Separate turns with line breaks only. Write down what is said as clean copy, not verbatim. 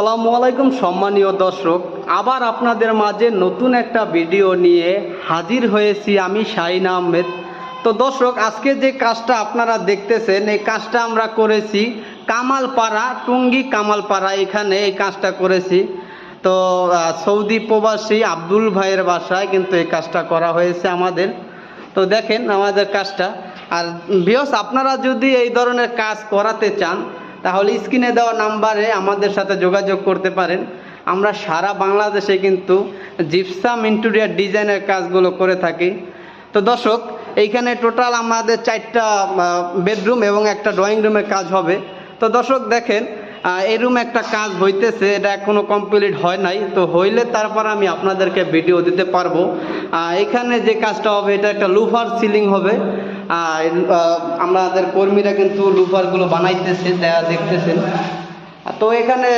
আসসালামু আলাইকুম সম্মানীয় দর্শক, আবার আপনাদের মাঝে নতুন একটা ভিডিও নিয়ে হাজির হয়েছি আমি শাহিন আহমেদ। তো দর্শক, আজকে যে কাজটা আপনারা দেখতেছেন এই কাজটা আমরা করেছি কামালপাড়া, টুঙ্গি কামালপাড়া, এখানে এই কাজটা করেছি। তো সৌদি প্রবাসী আব্দুল ভাইয়ের বাসায় কিন্তু এই কাজটা করা হয়েছে আমাদের। তো দেখেন আমাদের কাজটা। আর ভিউয়ার্স, আপনারা যদি এই ধরনের কাজ করাতে চান তাহলে স্ক্রিনে দেওয়া নাম্বারে আমাদের সাথে যোগাযোগ করতে পারেন। আমরা সারা বাংলাদেশে কিন্তু জিপসাম ইন্টেরিয়র ডিজাইনের কাজগুলো করে থাকি। তো দর্শক, এইখানে টোটাল আমাদের 4টা বেডরুম এবং একটা ড্রয়িং রুমের কাজ হবে। তো দর্শক দেখেন, এই রুমে একটা কাজ হইতেছে, এটা এখনো কমপ্লিট হয় নাই। তো হইলে তারপর আমি আপনাদেরকে ভিডিও দিতে পারবো। এখানে যে কাজটা হবে এটা একটা লুফার সিলিং হবে। আমাদের কর্মীরা কিন্তু লুফারগুলো বানাইতেছে, দেখতেছেন। তো এখানে